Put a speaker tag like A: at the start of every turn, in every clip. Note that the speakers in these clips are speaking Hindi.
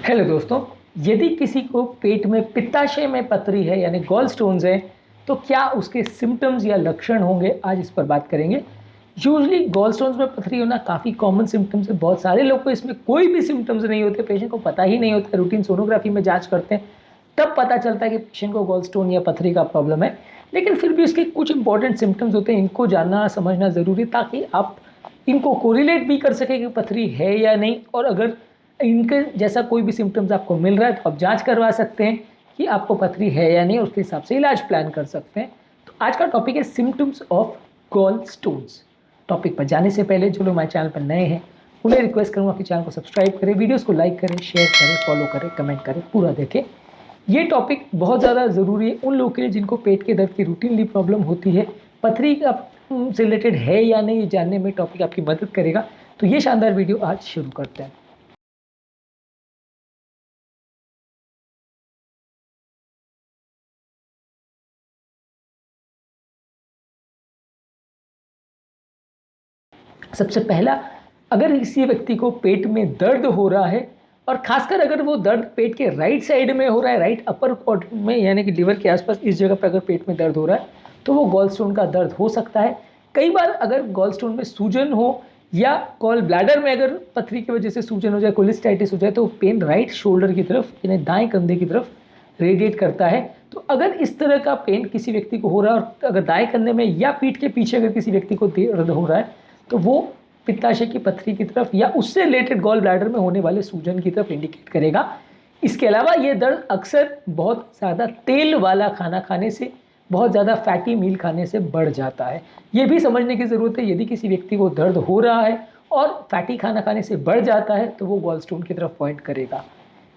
A: हेलो दोस्तों। यदि किसी को पेट में पित्ताशय में पथरी है यानी गॉल स्टोन्स है तो क्या उसके सिम्टम्स या लक्षण होंगे, आज इस पर बात करेंगे। यूजली गॉल स्टोन्स में पथरी होना काफ़ी कॉमन सिम्टम्स है। बहुत सारे लोग को इसमें कोई भी सिम्टम्स नहीं होते, पेशेंट को पता ही नहीं होता। रूटीन सोनोग्राफी में जांच करते हैं तब पता चलता है कि पेशेंट को गॉल स्टोन या पथरी का प्रॉब्लम है। लेकिन फिर भी उसके कुछ इंपॉर्टेंट सिम्टम्स होते हैं, इनको जानना समझना ज़रूरी है ताकि आप इनको कोरिलेट भी कर सकें कि पथरी है या नहीं। और अगर इनके जैसा कोई भी सिम्टम्स आपको मिल रहा है तो आप जांच करवा सकते हैं कि आपको पथरी है या नहीं, उसके हिसाब से इलाज प्लान कर सकते हैं। तो आज का टॉपिक है symptoms of gall stones. Topic पर जाने से पहले जो लोग हमारे चैनल पर नए हैं उन्हें रिक्वेस्ट करूँगा कि चैनल को सब्सक्राइब करें, वीडियोस को लाइक करें, शेयर करें, फॉलो करें, कमेंट करें, पूरा देखें। ये टॉपिक बहुत ज़्यादा ज़रूरी है उन लोगों के लिए जिनको पेट के दर्द की रूटीनली प्रॉब्लम होती है। पथरी का से रिलेटेड है या नहीं ये जानने में टॉपिक आपकी मदद करेगा। तो ये शानदार वीडियो आज शुरू करते हैं। सबसे पहला, अगर किसी व्यक्ति को पेट में दर्द हो रहा है और खासकर अगर वो दर्द पेट के राइट साइड में हो रहा है, राइट अपर क्वाड्रेंट में यानी कि लीवर के आसपास, इस जगह पर अगर पेट में दर्द हो रहा है तो वो गॉल स्टोन का दर्द हो सकता है। कई बार अगर गॉल स्टोन में सूजन हो या गॉल ब्लैडर में अगर पथरी की वजह से सूजन हो जाए, कोलिस्टाइटिस हो जाए, तो पेन राइट शोल्डर की तरफ यानी दाएं कंधे की तरफ रेडिएट करता है। तो अगर इस तरह का पेन किसी व्यक्ति को हो रहा है और अगर दाएं कंधे में या पीठ के पीछे अगर किसी व्यक्ति को दर्द हो रहा है तो वो पित्ताशय की पथरी की तरफ या उससे रिलेटेड गॉल ब्लैडर में होने वाले सूजन की तरफ इंडिकेट करेगा। इसके अलावा ये दर्द अक्सर बहुत ज़्यादा तेल वाला खाना खाने से, बहुत ज़्यादा फैटी मील खाने से बढ़ जाता है। ये भी समझने की ज़रूरत है, यदि किसी व्यक्ति को दर्द हो रहा है और फैटी खाना खाने से बढ़ जाता है तो वो गॉल स्टोन की तरफ पॉइंट करेगा।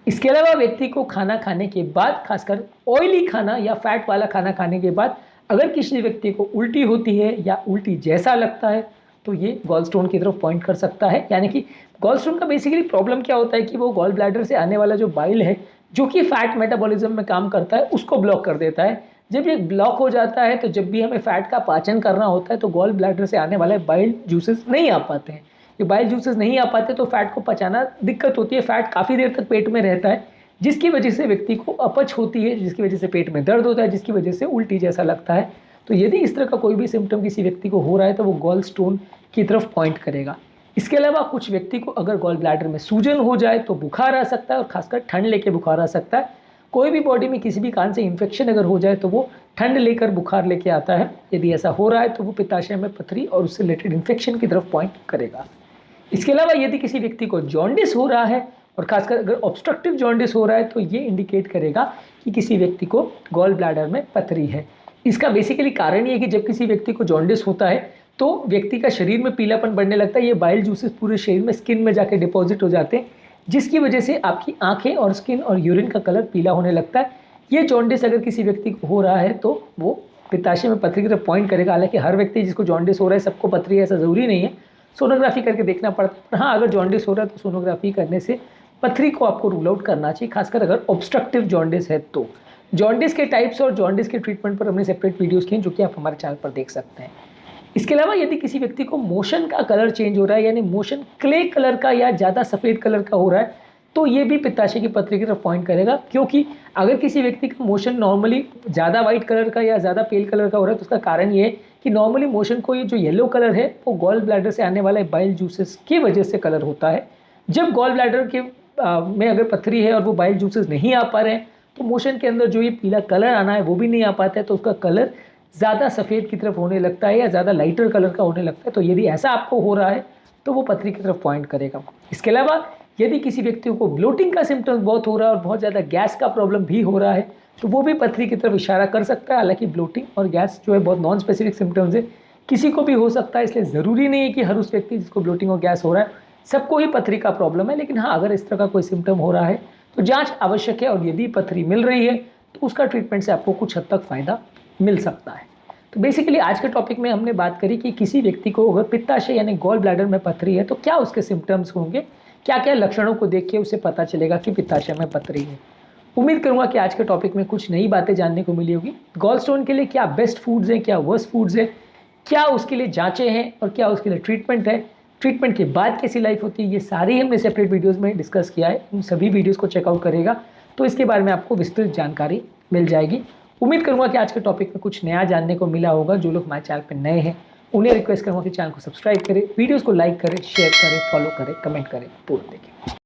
A: इसके अलावा व्यक्ति को खाना खाने के बाद, खासकर ऑयली खाना या फैट वाला खाना खाने के बाद अगर किसी व्यक्ति को उल्टी होती है या उल्टी जैसा लगता है तो ये गॉल स्टोन की तरफ पॉइंट कर सकता है। यानी कि गॉल स्टोन का बेसिकली प्रॉब्लम क्या होता है कि वो गॉल ब्लैडर से आने वाला जो बाइल है जो कि फैट मेटाबॉलिज्म में काम करता है उसको ब्लॉक कर देता है। जब ये ब्लॉक हो जाता है तो जब भी हमें फैट का पाचन करना होता है तो गॉल ब्लैडर से आने वाले बाइल जूसेस नहीं आ पाते हैं। ये बाइल जूसेस नहीं आ पाते तो फैट को पचाना दिक्कत होती है, फैट काफ़ी देर तक पेट में रहता है जिसकी वजह से व्यक्ति को अपच होती है, जिसकी वजह से पेट में दर्द होता है, जिसकी वजह से उल्टी जैसा लगता है। तो यदि इस तरह का कोई भी सिम्टम किसी व्यक्ति को हो रहा है तो वो गॉल स्टोन की तरफ पॉइंट करेगा। इसके अलावा कुछ व्यक्ति को अगर गॉल ब्लैडर में सूजन हो जाए तो बुखार आ सकता है और खासकर ठंड लेके बुखार आ सकता है। कोई भी बॉडी में किसी भी कारण से इन्फेक्शन अगर हो जाए तो वो ठंड लेकर बुखार लेके आता है। यदि ऐसा हो रहा है तो वो पित्ताशय में पथरी और उससे रिलेटेड इन्फेक्शन की तरफ पॉइंट करेगा। इसके अलावा यदि किसी व्यक्ति को जॉन्डिस हो रहा है और खासकर अगर ऑब्स्ट्रक्टिव जॉन्डिस हो रहा है तो ये इंडिकेट करेगा कि किसी व्यक्ति को गॉल ब्लैडर में पथरी है। इसका बेसिकली कारण ये है कि जब किसी व्यक्ति को जॉन्डिस होता है तो व्यक्ति का शरीर में पीलापन बढ़ने लगता है। ये बाइल जूसेस पूरे शरीर में स्किन में जाके डिपॉजिट हो जाते हैं जिसकी वजह से आपकी आंखें और स्किन और यूरिन का कलर पीला होने लगता है। ये जॉन्डिस अगर किसी व्यक्ति को हो रहा है तो वो पित्ताशय में पथरी की तरफ पॉइंट करेगा। हालांकि हर व्यक्ति जिसको जॉन्डिस हो रहा है सबको पथरी है ऐसा ज़रूरी नहीं है, सोनोग्राफी करके देखना पड़ता है। पर हाँ, अगर जॉन्डिस हो रहा है तो सोनोग्राफी करने से पथरी को आपको रूल आउट करना चाहिए, खासकर अगर ऑब्स्ट्रक्टिव जॉन्डिस है तो। जॉन्डिस के टाइप्स और जॉन्डिस के ट्रीटमेंट पर हमने सेपरेट वीडियोस किए जो कि आप हमारे चैनल पर देख सकते हैं। इसके अलावा यदि किसी व्यक्ति को मोशन का कलर चेंज हो रहा है यानी मोशन क्ले कलर का या ज़्यादा सफ़ेद कलर का हो रहा है तो ये भी पित्ताशय की पथरी की तरफ पॉइंट करेगा। क्योंकि अगर किसी व्यक्ति का मोशन नॉर्मली ज़्यादा वाइट कलर का या ज़्यादा पेल कलर का हो रहा है तो उसका कारण ये है कि नॉर्मली मोशन को ये जो येलो कलर है वो गॉल ब्लैडर से आने वाले बाइल जूसेस की वजह से कलर होता है। जब गॉल ब्लैडर के में अगर पथरी है और वो बाइल जूसेस नहीं आ पा रहे हैं तो मोशन के अंदर जो ये पीला कलर आना है वो भी नहीं आ पाता है, तो उसका कलर ज़्यादा सफ़ेद की तरफ होने लगता है या ज़्यादा लाइटर कलर का होने लगता है। तो यदि ऐसा आपको हो रहा है तो वो पथरी की तरफ पॉइंट करेगा। इसके अलावा यदि किसी व्यक्ति को ब्लोटिंग का सिम्टम्स बहुत हो रहा है और बहुत ज़्यादा गैस का प्रॉब्लम भी हो रहा है तो वो भी पथरी की तरफ इशारा कर सकता है। हालांकि ब्लोटिंग और गैस जो है बहुत नॉन स्पेसिफिक सिम्टम्स है, किसी को भी हो सकता है, इसलिए ज़रूरी नहीं है कि हर उस व्यक्ति जिसको ब्लोटिंग और गैस हो रहा है सबको ही पथरी का प्रॉब्लम है। लेकिन हाँ, अगर इस तरह का कोई सिम्टम हो रहा है तो जांच आवश्यक है और यदि पथरी मिल रही है तो उसका ट्रीटमेंट से आपको कुछ हद तक फ़ायदा मिल सकता है। तो बेसिकली आज के टॉपिक में हमने बात करी कि किसी व्यक्ति को अगर पित्ताशय यानी गॉल ब्लैडर में पथरी है तो क्या उसके सिम्टम्स होंगे, क्या क्या लक्षणों को देख के उसे पता चलेगा कि पित्ताशय में पथरी है। उम्मीद करूंगा कि आज के टॉपिक में कुछ नई बातें जानने को मिली होगी। गॉल स्टोन के लिए क्या बेस्ट फूड्स हैं, क्या वर्स्ट फूड्स हैं, क्या उसके लिए जांचें हैं और क्या उसके लिए ट्रीटमेंट है, ट्रीटमेंट के बाद कैसी लाइफ होती है, ये सारी हमने सेपरेट वीडियोज़ में डिस्कस किया है। उन सभी वीडियोज़ को चेकआउट करेगा तो इसके बारे में आपको विस्तृत जानकारी मिल जाएगी। उम्मीद करूँगा कि आज के टॉपिक में कुछ नया जानने को मिला होगा। जो लोग हमारे चैनल पर नए हैं उन्हें रिक्वेस्ट करूँगा कि चैनल को सब्सक्राइब करें, वीडियोज़ को लाइक करें, शेयर करें, फॉलो करें, कमेंट करें, पूर्ण देखें।